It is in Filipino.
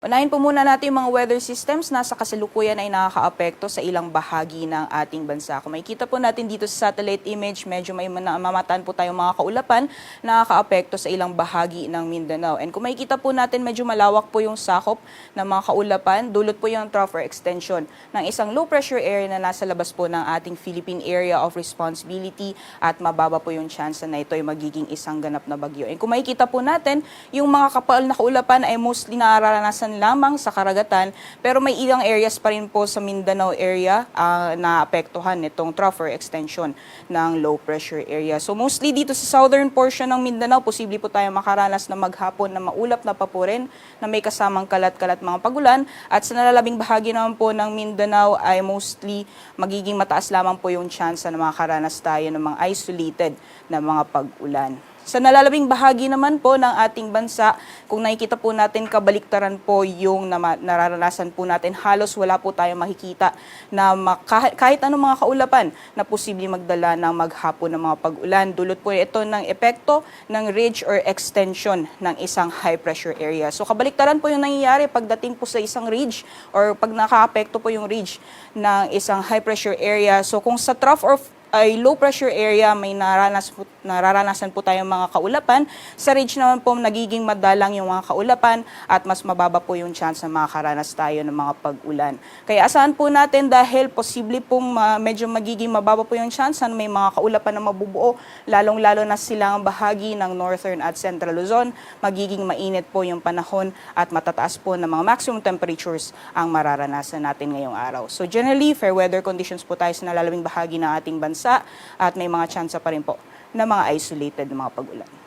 Unahin po muna natin yung mga weather systems na sa kasalukuyan ay nakakaapekto sa ilang bahagi ng ating bansa. Kung makikita po natin dito sa satellite image, medyo may mamataan po tayong mga kaulapan na nakakaapekto sa ilang bahagi ng Mindanao. And kung makikita po natin, medyo malawak po yung sakop ng mga kaulapan. Dulot po yung trough or extension ng isang low pressure area na nasa labas po ng ating Philippine Area of Responsibility at mababa po yung chance na ito ay magiging isang ganap na bagyo. And kung makikita po natin, yung mga kapal na kaulapan ay mostly nararanasan lamang sa karagatan, pero may ilang areas pa rin po sa Mindanao area na apektuhan nitong trough or extension ng low pressure area. So mostly dito sa southern portion ng Mindanao, posible po tayo makaranas na maghapon na maulap na papurin na may kasamang kalat-kalat mga pagulan, at sa nalalabing bahagi naman po ng Mindanao ay mostly magiging mataas lamang po yung chance na makaranas tayo ng mga isolated na mga pag-ulan. Sa nalalabing bahagi naman po ng ating bansa, kung nakikita po natin, kabaliktaran po yung nararanasan po natin. Halos wala po tayong makikita na kahit anong mga kaulapan na posibleng magdala ng maghapon ng mga pag-ulan. Dulot po ito ng epekto ng ridge or extension ng isang high pressure area. So kabaliktaran po yung nangyayari pagdating po sa isang ridge or pag nakaapekto po yung ridge ng isang high pressure area. So kung sa trough or ay low pressure area, may nararanasan po tayong mga kaulapan. Sa ridge naman po, nagiging madalang yung mga kaulapan at mas mababa po yung chance na makakaranas tayo ng mga pag-ulan. Kaya asahan po natin, dahil posible pong medyo magiging mababa po yung chance na may mga kaulapan na mabubuo, lalong-lalo na silang bahagi ng Northern at Central Luzon, magiging mainit po yung panahon at matataas po ng mga maximum temperatures ang mararanasan natin ngayong araw. So generally, fair weather conditions po tayo sa nalalabing bahagi ng ating bansa at may mga tsansa pa rin po na mga isolated na mga pag-ulan.